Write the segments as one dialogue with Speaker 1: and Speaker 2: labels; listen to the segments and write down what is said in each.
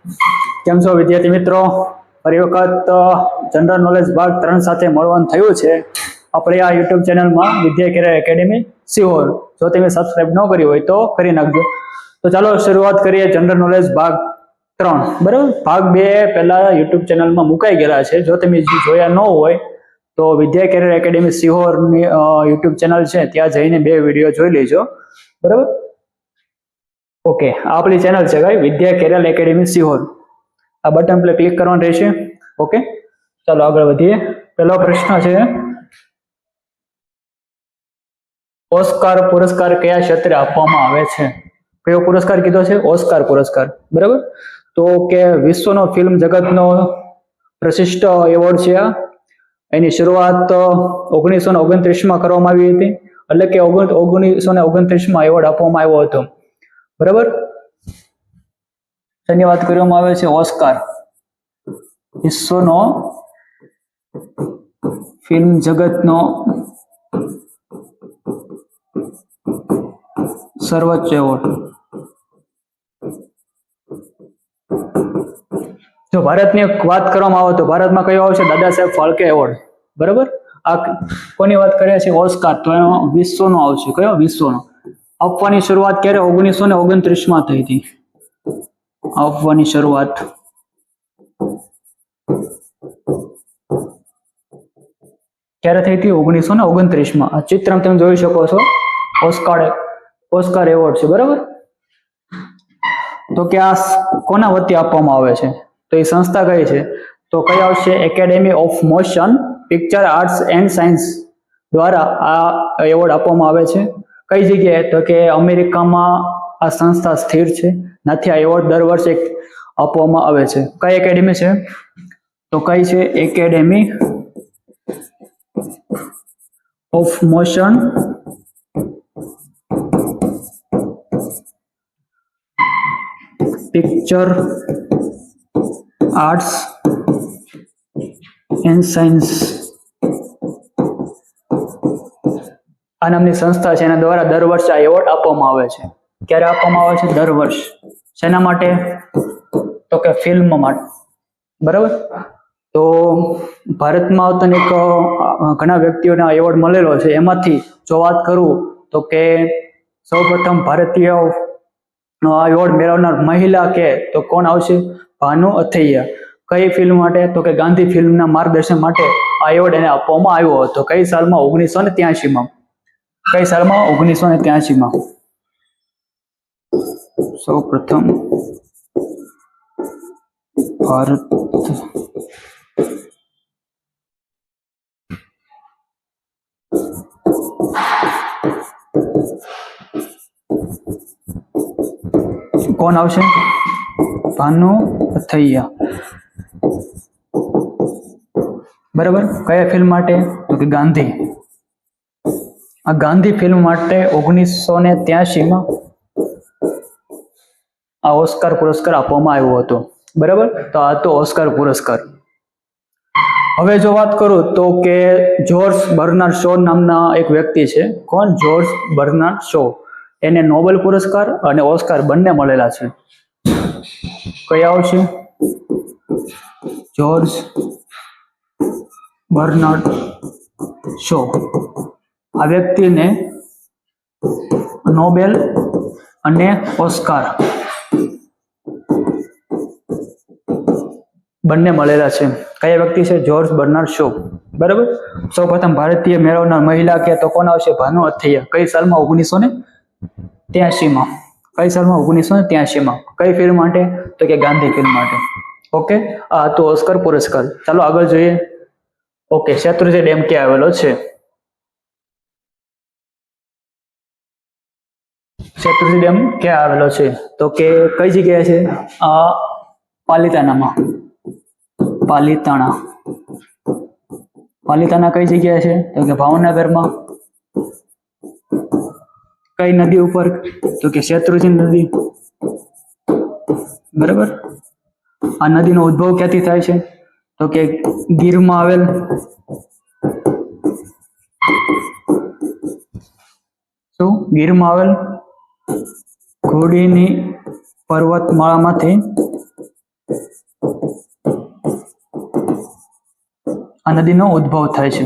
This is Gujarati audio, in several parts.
Speaker 1: કેમ છો વિદ્યાર્થી મિત્રો? ફરી વખત જનરલ નોલેજ ભાગ 3 સાથે મળવાનું થયું છે આપણે આ યુટ્યુબ ચેનલમાં વિદ્યા કેરિયર એકેડેમી સિહોર. જો તમે સબસ્ક્રાઇબ ન કરી હોય તો કરી નાખજો. તો ચાલો શરૂઆત કરીએ જનરલ નોલેજ ભાગ 3. બરાબર, ભાગ 2 પહેલા યુટ્યુબ ચેનલમાં મુકાઈ ગયેલા છે. જો તમે જોયા ન હોય તો વિદ્યા કેરિયર એકેડેમી સિહોરની યુટ્યુબ ચેનલ છે, ત્યાં જઈને 2 વિડીયો જોઈ લેજો. બરાબર, ઓકે. આપણી ચેનલ છે ભાઈ વિદ્યા કેરિયર એકેડેમી સિહોર. આ બટન પર ક્લિક કરવાનું રહેશે. ઓકે, ચાલો આગળ વધીએ. પહેલો પ્રશ્ન છે, ઓસ્કાર પુરસ્કાર કયા ક્ષેત્રે આપવામાં આવે છે? કયો પુરસ્કાર કીધો છે? ઓસ્કાર પુરસ્કાર. બરાબર, તો કે વિશ્વનો ફિલ્મ જગતનો પ્રતિષ્ઠિત એવોર્ડ છે. એની શરૂઆત 1929માં કરવામાં આવી હતી, એટલે કે 1929માં એવોર્ડ આપવામાં આવ્યો હતો. બરાબર, તેની વાત કરવામાં આવે છે ઓસ્કાર, વિશ્વનો ફિલ્મ જગતનો સર્વોચ્ચ એવોર્ડ. જો ભારતની વાત કરવામાં આવે તો ભારતમાં કયો આવશે? દાદા સાહેબ ફાલ્કે એવોર્ડ. બરાબર, આ કોની વાત કરે છે? ઓસ્કાર. તો એનો વિશ્વનો આવશે. કયો? વિશ્વનો. આપવાની શરૂઆત ક્યારે? 1929માં થઈ હતી. આપવાની શરૂઆત ક્યારે થઈ હતી? 1929માં. આ ચિત્ર તમે જોઈ શકો છો, ઓસ્કાર એવોર્ડ છે. બરાબર, તો કે આ કોના વતી આપવામાં આવે છે? તો એ સંસ્થા કઈ છે? તો કઈ આવશે? Academy of motion picture arts and science દ્વારા આ એવોર્ડ આપવામાં આવે છે. કઈ જગ્યાએ? તો કે અમેરિકામાં આ સંસ્થા સ્થિર છે. નાથી આ એવોર્ડ દર વર્ષે આપવામાં આવે છે. કઈ એકેડેમી છે? તો કઈ છે? Academy of motion picture arts and science આ નામની સંસ્થા છે, એના દ્વારા દર વર્ષે આ એવોર્ડ આપવામાં આવે છે. ક્યારે આપવામાં આવે છે? દર વર્ષ. શેના માટે? તો કે ફિલ્મ માટે. બરાબર, તો ભારતમાં એક ઘણા વ્યક્તિઓને આ એવોર્ડ મળેલો છે. એમાંથી જો વાત કરું તો કે સૌપ્રથમ ભારતીય આ એવોર્ડ મેળવનાર મહિલા કે તો કોણ આવશે? ભાનુ અથૈયા. કઈ ફિલ્મ માટે? તો કે ગાંધી ફિલ્મના માર્ગદર્શન માટે આ એવોર્ડ એને આપવામાં આવ્યો હતો. કઈ સાલમાં? 1983માં. કઈ સાલમાં? 1983માં. સૌ પ્રથમ ભારત કોણ આવશે? ભાનુ અથૈયા. બરાબર, કયા ફિલ્મ માટે? તો કે ગાંધી. આ ગાંધી ફિલ્મ માટે 1983માં આ ઓસ્કાર પુરસ્કાર આપવામાં આવ્યો હતો. બરાબર, તો આ તો ઓસ્કાર પુરસ્કાર. હવે જો વાત કરું તો કે જ્યોર્જ બર્નાર્ડ શો નામના એક વ્યક્તિ છે. કોણ? George Bernard show. એને નોબેલ પુરસ્કાર અને ઓસ્કાર બંને મળેલા છે. કયા આવશે? George Bernard show. આ વ્યક્તિને નોબેલ અને ઓસ્કાર બંને મળેલા છે. કયા વ્યક્તિ છે? George Bernard show. બરાબર, સૌપ્રથમ ભારતીય મેળવનાર મહિલા કે તો કોણ આવશે? ભાનુ અથૈયા. કઈ સાલમાં? 1983માં. કઈ સાલમાં? 1983માં. કઈ ફિલ્મ માટે? તો કે ગાંધી ફિલ્મ માટે. ઓકે, આ તો ઓસ્કાર પુરસ્કાર. ચાલો આગળ જોઈએ. ઓકે, શેત્રુંજી ડેમ ક્યાં આવેલો છે? શેત્રુંજી ડેમ ક્યાં આવેલો છે? તો કે કઈ જગ્યાએ છે? આ પાલિતાણામાં. પાલિતાણા કઈ જગ્યાએ છે? તો કે ભાવનગરમાં. કઈ નદી ઉપર? તો કે શેત્રુંજી નદી. બરાબર, આ નદીનો ઉદ્ભવ ક્યાંથી થાય છે? તો કે ગીરમાં આવેલ ગીરમાં આવેલ ઘોડીની પર્વતમાળામાંથી આ નદીનો ઉદ્ભવ થાય છે,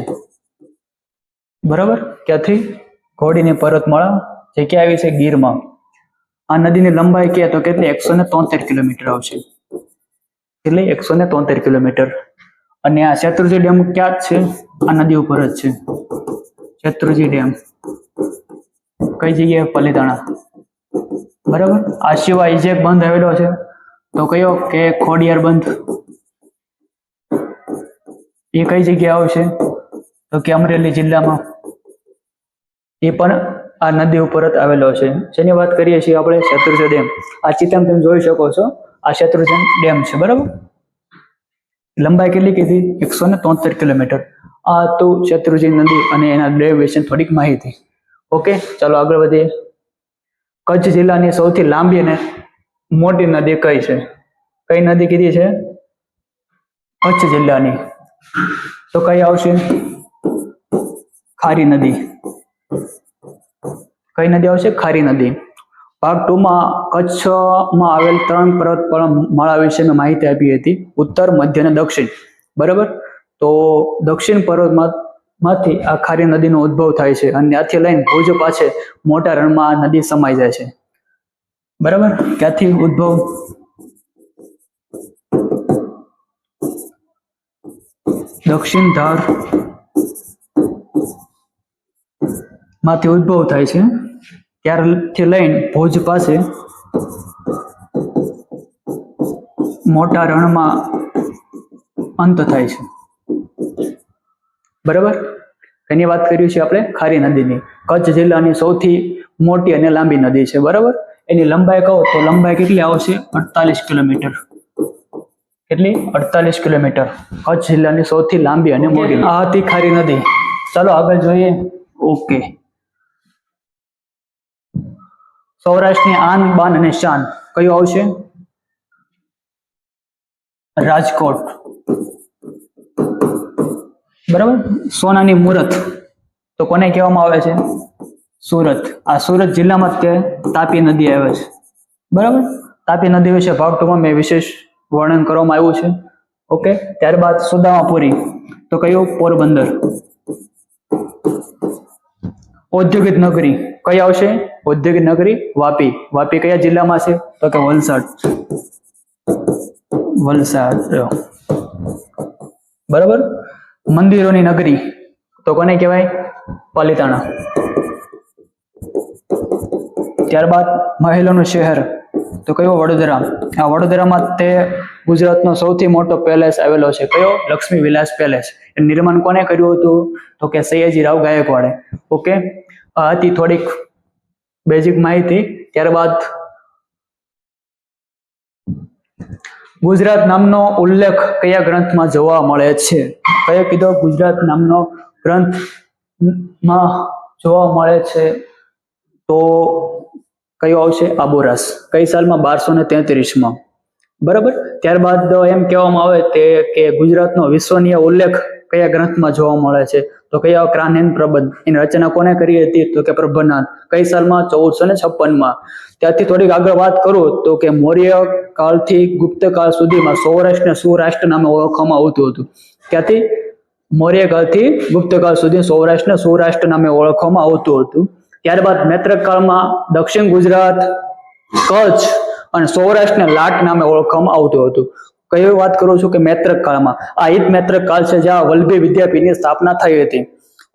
Speaker 1: બરાબર. ક્યાંથી? ઘોડીની પર્વતમાળા જે ક્યાં આવી છે? ગીરમાં. આ નદીની લંબાઈ કે તો કેટલી? 173 કિલોમીટર આવશે. એટલે 173 કિલોમીટર. અને આ શેત્રુંજી ડેમ ક્યાં જ છે? આ નદી ઉપર જ છે. શેત્રુંજી ડેમ કઈ જગ્યાએ? પાલીતાણા, બરાબર. આ સિવાય જે બંધ આવેલો છે તો કયો? કે ખોડિયાર બંધ. એ કઈ જગ્યાએ આવશે? તો કે અમરેલી જિલ્લામાં. એ પણ આ નદી ઉપર જ આવેલો છે. જેની વાત કરીએ છીએ આપણે શેત્રુંજી ડેમ. આ ચિત્રમાં તમે જોઈ શકો છો, આ શેત્રુંજી ડેમ છે, બરાબર. લંબાઈ કેટલી કીધી? 173 કિલોમીટર. આ તો શેત્રુંજી નદી અને એના ડેમ વિશે થોડીક માહિતી. ઓકે, ચાલો આગળ વધીએ. કચ્છ જિલ્લાની સૌથી લાંબી અને મોટી નદી કઈ છે? કઈ નદી કીધી છે? કચ્છ જિલ્લાની. તો કઈ આવશે? ખારી નદી. કઈ નદી આવશે? ખારી નદી. ભાગ 2 માં કચ્છમાં આવેલ 3 પર્વતમાળા વિશેની માહિતી આપી હતી, ઉત્તર, મધ્ય અને દક્ષિણ, બરાબર. તો દક્ષિણ પર્વતમાંથી આ ખારી નદીનો ઉદ્ભવ થાય છે અને ત્યાંથી લઈને ભુજ પાસે મોટા રણમાં આ નદી સમાઈ જાય છે, બરાબર. ક્યાંથી ઉદ્ભવ? દક્ષિણ ધાર માંથી ઉદ્ભવ થાય છે, ત્યારથી લઈને ભુજ પાસે મોટા રણમાં અંત થાય છે, બરાબર. એની વાત કરી છે આપણે ખારી નદીની. કચ્છ જિલ્લાની સૌથી મોટી અને લાંબી નદી છે, બરાબર. એની લંબાઈ કહો તો લંબાઈ કેટલી આવશે? 48 કિલોમીટર. કેટલી? 48 કિલોમીટર. કચ્છ જિલ્લાની સૌથી લાંબી અને મોટી. આ હતી ખારી નદી. ચાલો આગળ જોઈએ. ઓકે, સૌરાષ્ટ્રની આન, બાન અને શાન કયું આવશે? રાજકોટ, બરાબર. સોનાની મૂરત તો કોને કહેવામાં આવે છે? સુરત. આ સુરત જિલ્લામાં તે તાપી નદી આવે છે, બરાબર. તાપી નદી વિશે ભાગ 2 માં મેં વિશેષ વર્ણન કરવામાં આવ્યું છે. ઓકે, ત્યારબાદ સુદામાપુરી તો કયું? પોરબંદર. ઔદ્યોગિક નગરી કઈ આવશે? ઔદ્યોગિક નગરી વાપી. વાપી કયા જિલ્લામાં છે? તો કે વલસાડ. વલસાડ, બરાબર. મંદિરોની નગરી તો કોને કહેવાય? પાલીતાણા. ત્યારબાદ મહેલોનું શહેર તો કયો? વડોદરા. આ વડોદરામાં તે ગુજરાતનો સૌથી મોટો પેલેસ આવેલો છે. કયો? લક્ષ્મી વિલાસ પેલેસ. એનું નિર્માણ કોને કર્યું હતું? તો કે સયાજીરાવ ગાયકવાડે. ઓકે, આ હતી થોડીક બેઝિક માહિતી. ત્યારબાદ ગુજરાત નામનો ઉલ્લેખ કયા ગ્રંથમાં જોવા મળે છે? કયો કીધો? ગુજરાત નામનો ગ્રંથમાં જોવા મળે છે તો કયો આવશે? આબોરાસ. કઈ સાલમાં? 1233 માં, બરાબર. ત્યારબાદ એમ કહેવામાં આવે કે ગુજરાતનો વિશ્વનીય ઉલ્લેખ કયા ગ્રંથમાં જોવા મળે છે? તો કયા? કાન્હેન પ્રબંધ. એની રચના કોને કરી હતી? તો કે પ્રભનાથ. કઈ સાલમાં? 1456 માં. ત્યાંથી થોડીક આગળ વાત કરું તો કે મૌર્ય કાળથી ગુપ્ત કાળ સુધીમાં સૌરાષ્ટ્રને સુરાષ્ટ્ર નામે ઓળખવામાં આવતું હતું. ક્યાંથી? મૌર્ય કાળથી ગુપ્ત કાળ સુધી સૌરાષ્ટ્રને સૌરાષ્ટ્ર નામે ઓળખવામાં આવતું હતું. ત્યારબાદ મૈત્રક કાળમાં દક્ષિણ ગુજરાત, કચ્છ અને સૌરાષ્ટ્રને લાટ નામે ઓળખવામાં આવતું હતું. કઈ વાત કરું છું? કે મૈત્રક કાળમાં. આ ઈદ મૈત્રક કાળ છે જ્યાં વલ્લભી વિદ્યાપીઠની સ્થાપના થઈ હતી.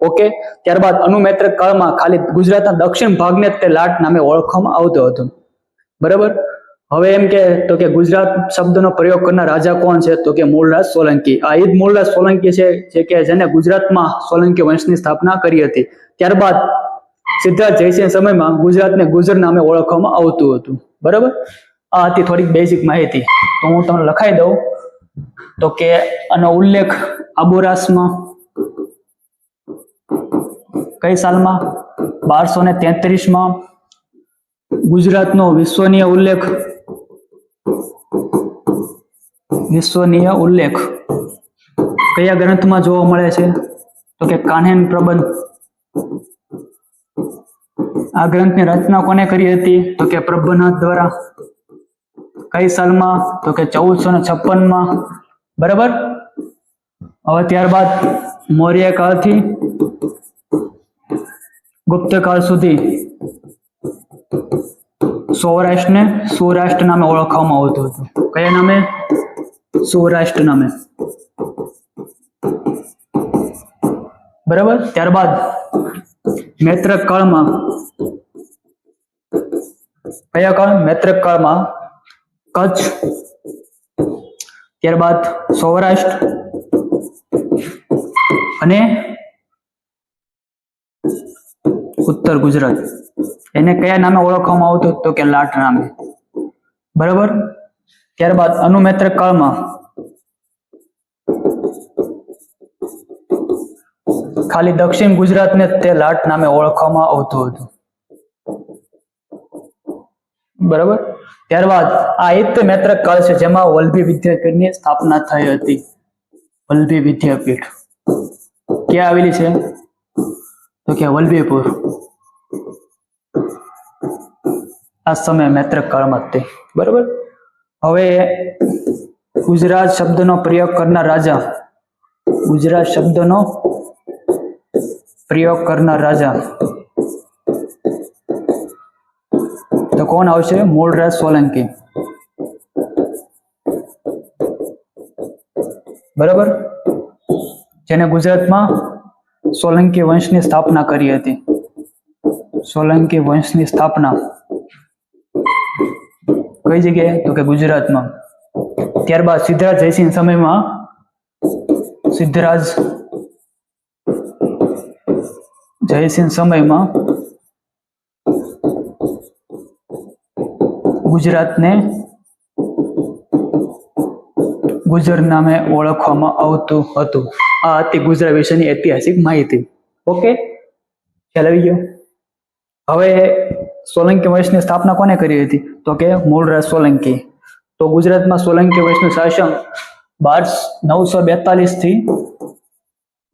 Speaker 1: ઓકે, ત્યારબાદ અનુમૈત્રક કાળમાં ખાલી ગુજરાતના દક્ષિણ ભાગને તે લાટ નામે ઓળખવામાં આવતો હતો, બરાબર. હવે એમ કે તો કે ગુજરાત શબ્દનો પ્રયોગ કરનાર રાજા કોણ છે? તો કે મૂળરાજ સોલંકી. આ ઈદ મૂળરાજ સોલંકી છે જે કે જેને ગુજરાતમાં સોલંકી વંશની સ્થાપના કરી હતી. ત્યારબાદ સિદ્ધાર્થ જયસિંહ સમયમાં ગુજરાતને ગુજર નામે ઓળખવામાં આવતું હતું, બરાબર. આ હતી થોડીક બેઝિક માહિતી. તો હું તમને લખાઈ દઉં તો કે આનો ઉલ્લેખ આબોરાસમાં કઈ સાલમાં? 1233 માં. ગુજરાતનો વિશ્વનીય ઉલ્લેખ કયા ગ્રંથમાં જોવા મળે છે? તો કે કાન્હેન પ્રબંધ. આ ગ્રંથની રચના કોને કરી હતી? તો કે પ્રભનાથ દ્વારા. કઈ સાલમાં? તો કે 1456માં. બરાબર. હવે ત્યારબાદ મૌર્ય કાળથી ગુપ્ત કાળ સુધી સૌરાષ્ટ્રને સૌરાષ્ટ્ર નામે ઓળખવામાં આવતું હતું. કયા નામે? સૌરાષ્ટ્ર નામે. બરાબર. ત્યારબાદ મૈત્રક કાળમાં, કયા કાળ? મૈત્રક કાળમાં કચ્છ, ત્યારબાદ સૌરાષ્ટ્ર અને ઉત્તર ગુજરાત, એને કયા નામે ઓળખવામાં આવતું? તો કે લાટ નામે. બરાબર. ત્યારબાદ અનુમૈત્રક કાળમાં ખાલી દક્ષિણ ગુજરાતને તે લાટ નામે ઓળખવામાં આવતું હતું. બરાબર. ત્યારબાદ આ એક મૈત્રક કાળ છે જેમાં વલ્લભી વિદ્યાપીઠની સ્થાપના થઈ હતી. વલ્લભી વિદ્યાપીઠ ક્યાં આવેલી છે? તો કે વલ્લભીપુર. આ સમય મૈત્રક કાળમાં તે. બરાબર. હવે ગુજરાત શબ્દનો પ્રયોગ કરનાર રાજા, ગુજરાત શબ્દનો પ્રયોગ કરનાર રાજા તો કોણ આવશે? મૂળરાજ સોલંકી. બરાબર. જેને ગુજરાતમાં સોલંકી વંશની સ્થાપના કરી હતી. સોલંકી વંશની સ્થાપના કઈ જગ્યાએ? તો કે ગુજરાતમાં. ત્યારબાદ સિદ્ધરાજ જયસિંહ સમયમાં સિદ્ધરાજ જયસિંહ સમયમાં ગુજરાતને ગુજર નામે ઓળખવામાં આવતું હતું. આ હતી ગુજરાત વિશેની ઐતિહાસિક માહિતી. ઓકે, ખ્યાલ આવી ગયો. હવે સોલંકી વંશની સ્થાપના કોને કરી હતી? તો કે મૂળરાજ સોલંકી. તો ગુજરાતમાં સોલંકી વંશનું શાસન 942 થી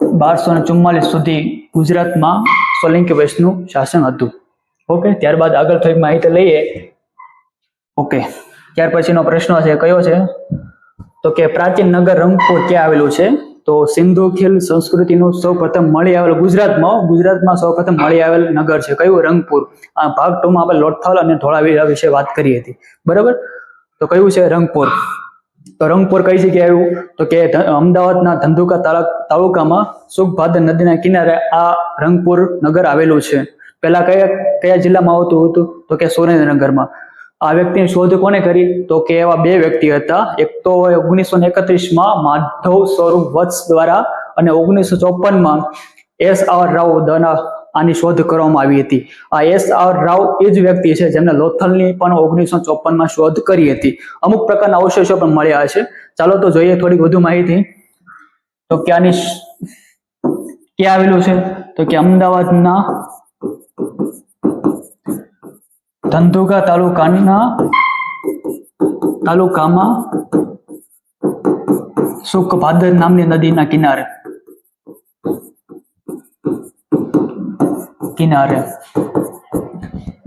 Speaker 1: 1244 સુધી ગુજરાતમાં સોલંકી વંશનું શાસન હતું. ઓકે, ત્યારબાદ આગળ થોડીક માહિતી લઈએ. ઓકે, ત્યાર પછીનો પ્રશ્ન છે કયો છે? તો કે પ્રાચીન નગર રંગપુર ક્યાં આવેલું છે? તો સિંધુ ખીલ સંસ્કૃતિનું સૌપ્રથમ મળી આવેલ ગુજરાતમાં સૌપ્રથમ મળી આવેલ નગર છે કયું? રંગપુર. આ ભાગ 2 માં આપણે લોથલ અને ધોળાવીરા વિશે વાત કરી હતી. બરાબર. તો કયું છે? રંગપુર. તો રંગપુર કઈ જગ્યાએ આવ્યું? તો કે અમદાવાદના ધંધુકા તાલુકામાં સુખભાદર નદીના કિનારે આ રંગપુર નગર આવેલું છે. પહેલા કયા જિલ્લામાં આવતું હતું? તો કે સુરેન્દ્રનગરમાં. આ વ્યક્તિની શોધ કોને કરી? તો કે એવા બે વ્યક્તિ હતા. એક તો 1931માં માધવ સ્વરૂપ વત્સ દ્વારા અને 1954માં S.R. રાવ દ્વારા આની શોધ કરવામાં આવી હતી. આ S.R. રાવ એ જ વ્યક્તિ છે જેમને લોથલની પણ 1954માં શોધ કરી હતી. અમુક પ્રકારના અવશેષો પણ મળ્યા છે. ચાલો તો જોઈએ થોડીક વધુ માહિતી. તો ક્યાં આવેલું છે? તો કે અમદાવાદના ધંધુકા તાલુકામાં સુખભાદર નામની નદીના કિનારે.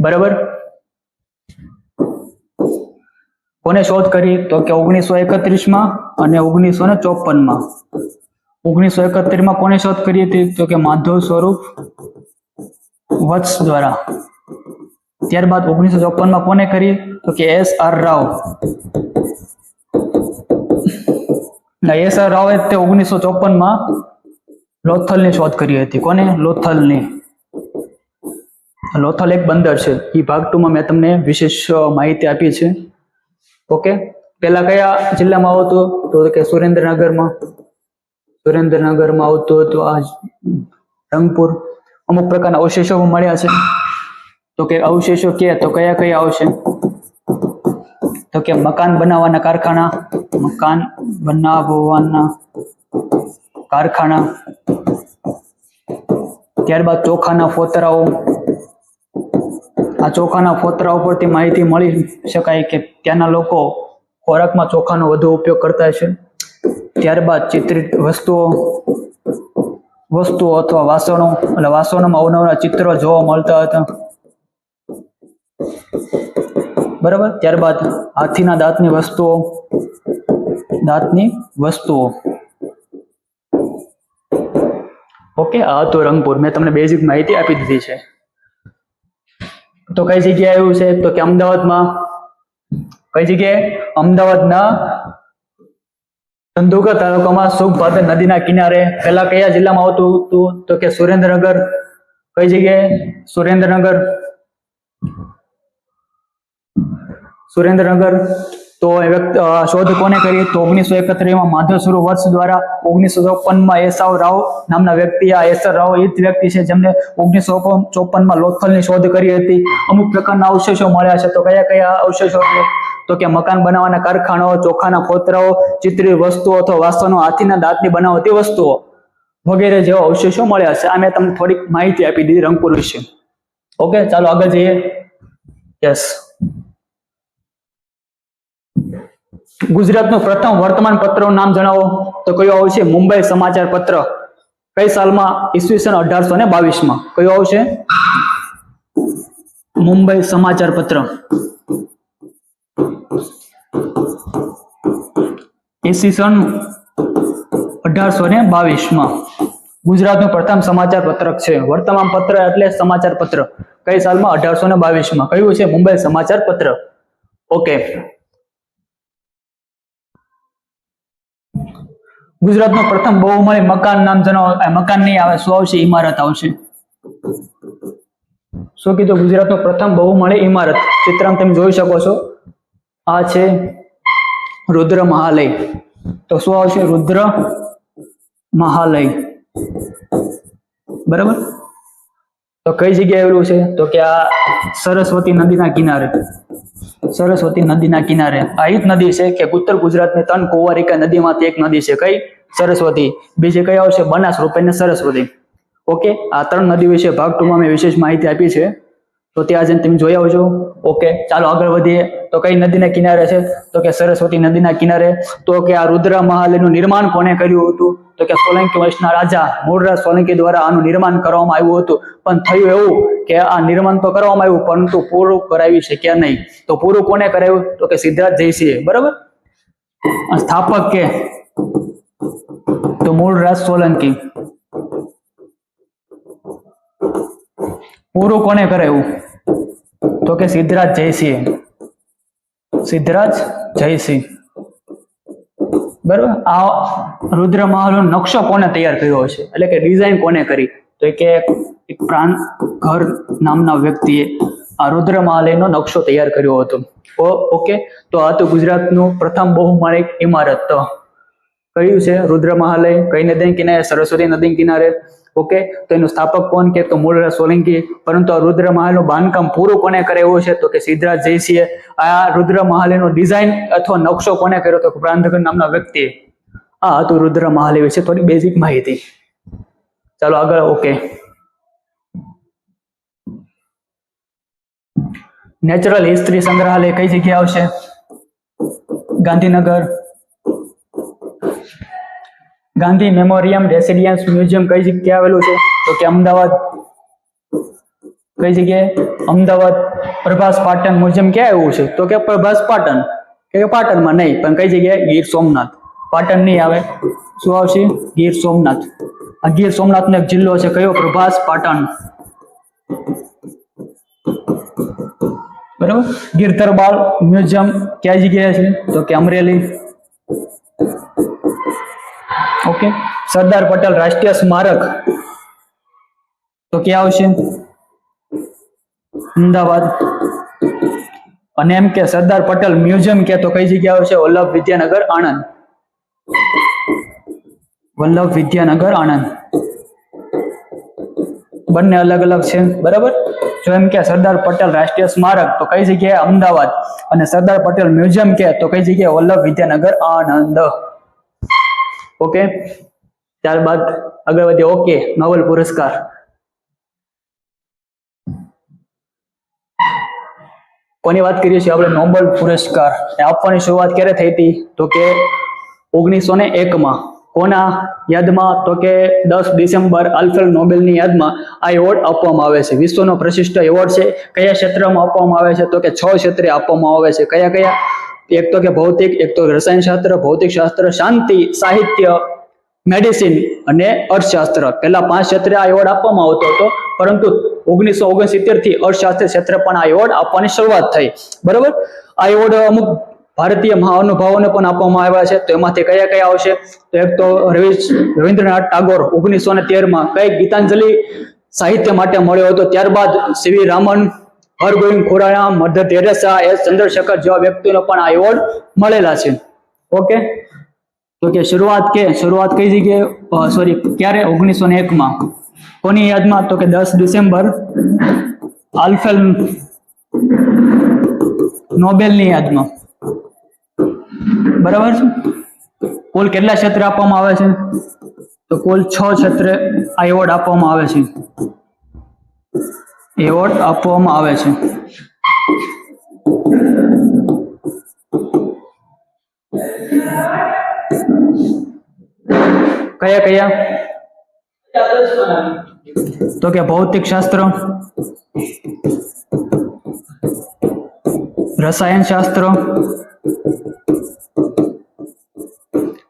Speaker 1: બરાબર. કોને શોધ કરી? તો કે 1931માં અને 1954માં. 1931માં કોને શોધ કરી હતી? તો કે માધવ સ્વરૂપ વત્સ દ્વારા. ત્યારબાદ 1954માં કોને કરી? તો કે S.R. રાવ. S.R. રાવે તે 1954માં લોથલની શોધ કરી હતી. કોને? લોથલની. લોથલ એક બંદર છે. એ ભાગ 2 માં મેં તમને વિશેષ માહિતી આપી છે. ઓકે, પેલા કયા જિલ્લામાં આવતું? તો કે સુરેન્દ્રનગરમાં આવતું હતું આ રંગપુર. અમુક પ્રકારના અવશેષો મળ્યા છે. તો કે અવશેષો કે તો કયા આવશે? તો કે મકાન બનાવવાના કારખાના, ત્યારબાદ ચોખાના ફોતરાઓ. આ ચોખાના ફોતરાઓ પરથી માહિતી મળી શકાય કે ત્યાંના લોકો ખોરાકમાં ચોખાનો વધુ ઉપયોગ કરતા છે. ત્યારબાદ ચિત્રિત વસ્તુઓ અથવા વાસણો, એટલે વાસણોમાં અવનવા ચિત્રો જોવા મળતા હતા. બરાબર. ત્યારબાદ હાથીના દાંતની વસ્તુઓ. ઓકે, આ હતું રંગપુર. મેં તમને બેઝિક માહિતી આપી દીધી છે. તો કઈ જગ્યાએ આવ્યું છે? તો કે અમદાવાદમાં. કઈ જગ્યાએ? અમદાવાદના ધંધુકા તાલુકામાં સુખભાદર નદીના કિનારે. પહેલા કયા જિલ્લામાં આવતું હતું? તો કે સુરેન્દ્રનગર. કઈ જગ્યાએ? સુરેન્દ્રનગર. તો શોધ કોને કરી? તો 1931 માધવ સુરુ વર્ષ દ્વારા. 1954 એસાવ રાવ નામના વ્યક્તિ, આ એસર રાવ એ જ વ્યક્તિ છે જેમને 1954 લોથલની શોધ કરી હતી. અમુક પ્રકારના અવશેષો મળ્યા છે. તો કયા કયા અવશેષો? તો કે મકાન બનાવવાના કારખાનાઓ, ચોખાના ફોતરાઓ, ચિત્રી વસ્તુઓ અથવા વાસણો, હાથીના દાંતની બનાવતી વસ્તુઓ વગેરે જેવા અવશેષો મળ્યા છે. આ મેં તમને થોડીક માહિતી આપી દીધી રંગપુર વિશે. ઓકે, ચાલો આગળ જઈએ. યસ. ગુજરાતનું પ્રથમ વર્તમાન પત્રનું નામ જણાવો. તો કયું આવશે? મુંબઈ સમાચાર પત્ર. કઈ સાલમાં? ઈસવીસન 1822 કયું આવશે? મુંબઈ સમાચાર પત્ર. ઈસવીસન 1822 ગુજરાતનું પ્રથમ સમાચાર પત્રક છે. વર્તમાન પત્ર એટલે સમાચાર પત્ર. કઈ સાલમાં? 1822 કયું છે? મુંબઈ સમાચાર પત્ર. ઓકે. ગુજરાતનું પ્રથમ બહુમાળી મકાન નામ જણાવો. મકાન નહીં આવે, શું આવશે? ઇમારત આવશે. શું કીધું? ગુજરાતનું પ્રથમ બહુમાળી ઇમારત. ચિત્રમાં તમે જોઈ શકો છો. આ છે રુદ્ર મહાલય. તો શું આવશે? રુદ્ર મહાલય. બરાબર. તો કઈ જગ્યાએ આવેલું છે? તો કે આ સરસ્વતી નદીના કિનારે. સરસ્વતી નદીના કિનારે. આ એક નદી છે કે ઉત્તર ગુજરાતની 3 કુંવારિકા નદીમાંથી એક નદી છે. કઈ? સરસ્વતી. બીજી કઈ આવશે? બનાસ, રૂપેણ ને સરસ્વતી. ઓકે, આ 3 નદી વિશે ભાગ 2 માં મેં વિશેષ માહિતી આપી છે. તો ત્યાં જઈને તમે જોઈ આવજો. ઓકે, ચાલો આગળ વધીએ. તો કઈ નદીના કિનારે છે? તો કે સરસ્વતી નદીના કિનારે. તો કે આ રુદ્ર મહાલયનું નિર્માણ કોને કર્યું હતું? તો કે સોલંકી વંશના રાજા મૂળરાજ સોલંકી દ્વારા આનું નિર્માણ કરવામાં આવ્યું હતું. પણ થયું એવું કે આ નિર્માણ તો કરવામાં આવ્યું પરંતુ પૂરું કરાવી શક્યા નહીં. તો પૂરું કોને કરાવ્યું? તો કે સિદ્ધરાજ જયસિંહે. બરાબર. સ્થાપક કે? તો મૂળરાજ સોલંકી. પૂરું કોને કરાવ્યું? તો કે સિદ્ધરાજ જયસિંહ. બરાબર. આ રુદ્ર મહાલનો નકશો કોને તૈયાર કર્યો છે? એટલે કે ડિઝાઇન કોને કરી? તો કે એક પ્રાણ ઘર નામના વ્યક્તિએ આ રુદ્ર મહાલયનો નકશો તૈયાર કર્યો હતો. ઓકે, તો આ તો ગુજરાતનું પ્રથમ બહુમાળી ઇમારત. તો કયું છે? રુદ્ર મહાલય. કઈ નદી કિનારે? સરસ્વતી નદી કિનારે. ઓકે, તો એનું સ્થાપક કોણ? કે તો મૂળરાજ સોલંકી. પરંતુ આ રુદ્ર મહાલનું બાંધકામ પૂરું કોને કરાવ્યું છે? તો કે સિદ્ધરાજ જયસિંહે. આ રુદ્ર મહાલયનો ડિઝાઇન અથવા નકશો કોને કર્યો? તો પ્રાંતઘર નામના વ્યક્તિએ. આ હતું રુદ્ર મહાલય વિશે થોડી બેઝિક માહિતી. ચાલો આગળ. ઓકે, નેચરલ હિસ્ટ્રી સંગ્રહાલય કઈ જગ્યાએ આવશે? ગાંધીનગર. ગાંધી મેમોરિયમ રેસિડેન્સ મ્યુઝિયમ કઈ જગ્યાએ આવેલું છે? તો કે અમદાવાદ. કઈ જગ્યાએ? અમદાવાદ. પ્રભાસ પાટણ મ્યુઝિયમ ક્યાં આવ્યું છે? તો કે પ્રભાસ પાટણ. કે પાટણમાં નહીં, પણ કઈ જગ્યાએ? ગીર સોમનાથ. પાટણ નહીં આવે, શું આવશે? ગીર સોમનાથ. આ ગીર સોમનાથનો એક જિલ્લો છે. કયો? પ્રભાસ પાટણ. બરાબર. ગીર દરબાર મ્યુઝિયમ કઈ જગ્યાએ છે? તો કે અમરેલી. ઓકે. સરદાર પટેલ રાષ્ટ્રીય સ્મારક તો ક્યાં આવશે? અમદાવાદ. અને એમ કે સરદાર પટેલ મ્યુઝિયમ કે તો કઈ જગ્યાએ આવશે? વલ્લભ વિદ્યાનગર આણંદ. વલ્લભ વિદ્યાનગર આણંદ. બંને અલગ અલગ છે. બરાબર. જો એમ કે સરદાર પટેલ રાષ્ટ્રીય સ્મારક તો કઈ જગ્યાએ? અમદાવાદ. અને સરદાર પટેલ મ્યુઝિયમ કે તો કઈ જગ્યાએ? વલ્લભ વિદ્યાનગર આણંદ. ઓકે, ત્યારબાદ આગળ વધીએ. ઓકે, નોબેલ પુરસ્કાર. કોની વાત કરીએ છીએ આપણે? નોબેલ પુરસ્કાર આપવાની શરૂઆત ક્યારે થઈ હતી? તો કે 1901 કોના યાદમાં? તો કે 10 ડિસેમ્બર આલ્ફ્રેડ નોબેલની યાદમાં આ એવોર્ડ આપવામાં આવે છે. વિશ્વનો પ્રતિષ્ઠિત એવોર્ડ છે. કયા ક્ષેત્રમાં આપવામાં આવે છે? તો કે 6 ક્ષેત્રે આપવામાં આવે છે. કયા કયા? એક તો કે ભૌતિક, એક તો રસાયણશાસ્ત્ર, ભૌતિકશાસ્ત્ર, શાંતિ, સાહિત્ય, મેડિસિન અને અર્થશાસ્ત્ર. પહેલા 5 ક્ષેત્રે આ એવોર્ડ આપવામાં આવતો હતો, પરંતુ 1969 થી અર્થશાસ્ત્ર ક્ષેત્રે પણ આ એવોર્ડ આપવાની શરૂઆત થઈ. બરોબર. આ એવોર્ડ અમુક ભારતીય મહાનુભાવોને પણ આપવામાં આવ્યા છે. તો એમાંથી કયા કયા આવશે? તો એક તો રવિન્દ્રનાથ ટાગોર 1913 કઈ ગીતાંજલિ સાહિત્ય માટે મળ્યો હતો. ત્યારબાદ C V Raman, Hargobind Khorana, Mother Teresa, S Chandrasekhar જેવા વ્યક્તિઓને પણ આ એવોર્ડ મળેલા છે. ઓકે. તો કે શરૂઆત કઈ જગ્યાએ સોરી ક્યારે? 1901 કોની યાદમાં? તો કે 10 ડિસેમ્બર આલ્ફ્રેડ નોબેલની યાદમાં. બરાબર છે. કુલ કેટલા ક્ષેત્રે આપવામાં આવે છે? તો કુલ 6 ક્ષેત્રે આ એવોર્ડ આપવામાં આવે છે. એવોર્ડ આપવામાં આવે છે. કયા કયા? તો કે ભૌતિક શાસ્ત્ર, રસાયણ શાસ્ત્ર,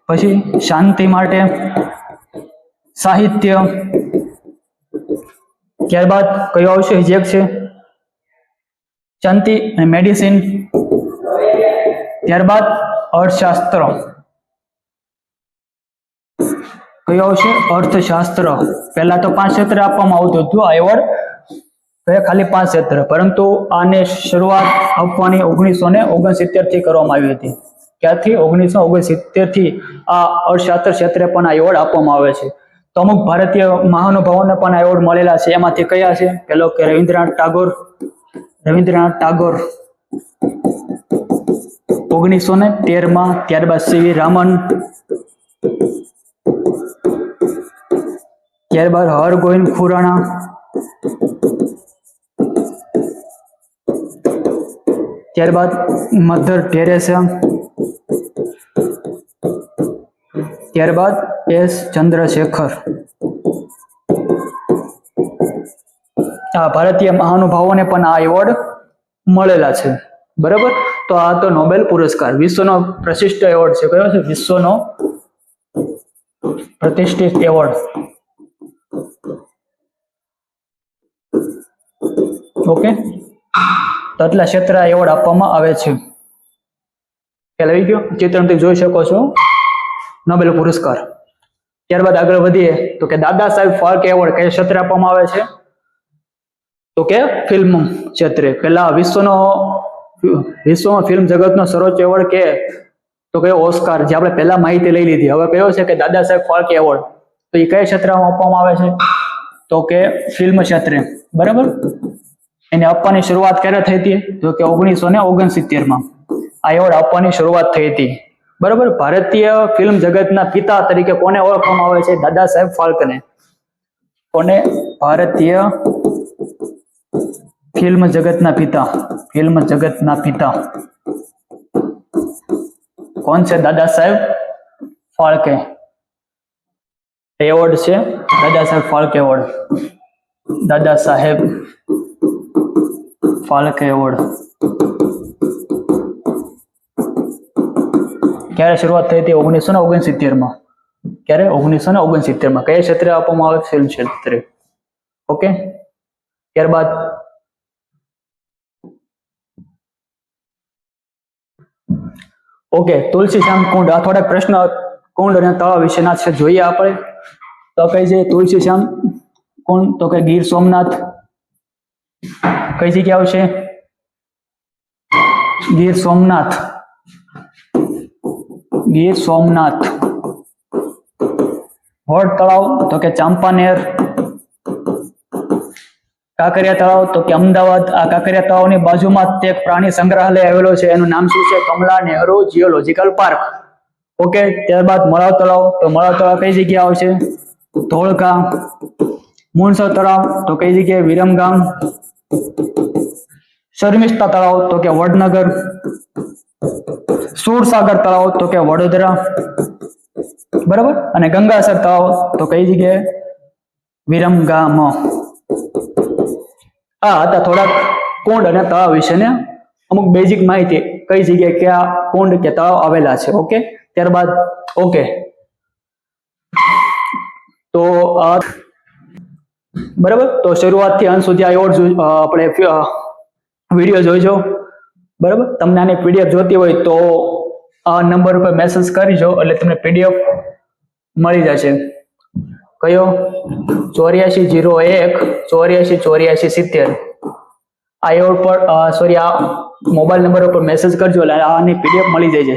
Speaker 1: પછી શાંતિ માટે સાહિત્ય, ત્યારબાદ કયો આવશે? જે છે શાંતિ અને મેડિસિન, ત્યારબાદ અર્થશાસ્ત્ર. કયો આવશે? અર્થશાસ્ત્ર. પહેલા તો 5 ક્ષેત્રે આપવામાં આવતું હતું આ એવોર્ડ, ખાલી 5 ક્ષેત્ર, પરંતુ આને શરૂઆત આપવાની 1969 થી કરવામાં આવી હતી. ક્યાંથી? 1969 થી આ અર્થશાસ્ત્ર ક્ષેત્રે પણ આ એવોર્ડ આપવામાં આવે છે. તો અમુક ભારતીય મહાનુભાવોને પણ આ એવોર્ડ મળેલા છે. એમાંથી કયા છે? પેલો કે રવિન્દ્રનાથ ટાગોર 1913, ત્યારબાદ સીવી રામન, ત્યારબાદ હરગોવિંદ ખુરાના, ત્યારબાદ મધર ટેરેસા, ત્યારબાદ એસ ચંદ્રશેખર. આ ભારતીય મહાનુભાવોને પણ આ એવોર્ડ મળેલા છે. બરાબર. તો આ તો નોબેલ પુરસ્કાર વિશ્વનો પ્રતિષ્ઠિત એવોર્ડ છે. કયો છે? વિશ્વનો પ્રતિષ્ઠિત એવોર્ડ. ઓકે. તો આટલા ક્ષેત્રે એવોર્ડ આપવામાં આવે છે. ખ્યાલ આવી ગયો? ચિત્રથી જોઈ શકો છો નોબેલ પુરસ્કાર. ત્યારબાદ આગળ વધીએ તો કે દાદા સાહેબ ફાલ્કે એવોર્ડ કયા ક્ષેત્રે આપવામાં આવે છે? તો કે ફિલ્મ ક્ષેત્રે. પહેલા વિશ્વમાં ફિલ્મ જગતનો સર્વોચ્ચ એવોર્ડ કે તો કયો? ઓસ્કાર. જે આપણે પહેલા માહિતી લઈ લીધી. હવે કયો છે કે દાદા સાહેબ ફાલ્કે એવોર્ડ. તો એ કયા ક્ષેત્રમાં આપવામાં આવે છે? તો કે ફિલ્મ ક્ષેત્રે. બરાબર. એને આપવાની શરૂઆત ક્યારે થઈ હતી? તો કે 1969 આ એવોર્ડ આપવાની શરૂઆત થઈ હતી. બરાબર. ભારતીય ફિલ્મ જગતના પિતા તરીકે કોને ઓળખવામાં આવે છે? દાદા સાહેબ ફાલ્કને. કોને? ભારતીય ફિલ્મ જગતના પિતા. ફિલ્મ જગતના પિતા કોણ છે? દાદા સાહેબ ફાલ્કે. એવોર્ડ છે દાદા સાહેબ ફાલ્કે એવોર્ડ. દાદા સાહેબ ફાલ્કે એવોર્ડ ક્યારે શરૂઆત થઈ હતી? 1969. ક્યારે? 1969. કયા ક્ષેત્રે આપવામાં આવે? ફિલ્મ ક્ષેત્રે. ઓકે. ત્યારબાદ ઓકે તુલસીશ્યામ કુંડ. આ થોડાક પ્રશ્ન કુંડ અને તળાવ વિશેના છે, જોઈએ આપણે. તો કઈ છે તુલસીશ્યામ કુંડ? તો કે ગીર સોમનાથ. કઈ જગ્યા આવશે? ગીર સોમનાથ. ગીર સોમનાથ. વડ તળાવ તો કે ચાંપાનેર. કાંકરિયા તળાવ તો કે અમદાવાદ. આ કાંકરિયા તળાવની બાજુમાં જ એક પ્રાણી સંગ્રહાલય આવેલો છે, એનું નામ શું છે? Kamala Nehru geological park. Okay. ત્યારબાદ મળાવ તળાવ. તો મળાવ તળાવ કઈ જગ્યા આવશે? ધોળકા. મૂળસર તળાવ તો કઈ જગ્યાએ? વિરમગામ. શર્મિષ્ઠા તળાવ તો કે વડનગર. સુરસાગર તળાવ તો કે વડોદરા. બરાબર. અને ગંગાસર તળાવ તો કઈ જગ્યાએ? વિરમગામ. આ હતા થોડાક કુંડ અને તળાવ વિશેને અમુક બેઝિક માહિતી, કઈ જગ્યાએ કયા કુંડ કે તળાવ આવેલા છે. ઓકે, ત્યારબાદ ઓકે તો બરાબર, તો શરૂઆતથી અંત સુધી આ આપણે વિડીયો જોઈજો. બરાબર, તમને આની પીડીએફ જોતી હોય તો આ નંબર ઉપર મેસેજ કરજો, એટલે તમને પીડીએફ મળી જશે. કયો? 8401 84 84 70. આ મોબાઈલ નંબર ઉપર મેસેજ કરજો, એટલે આની પીડીએફ મળી જાય છે.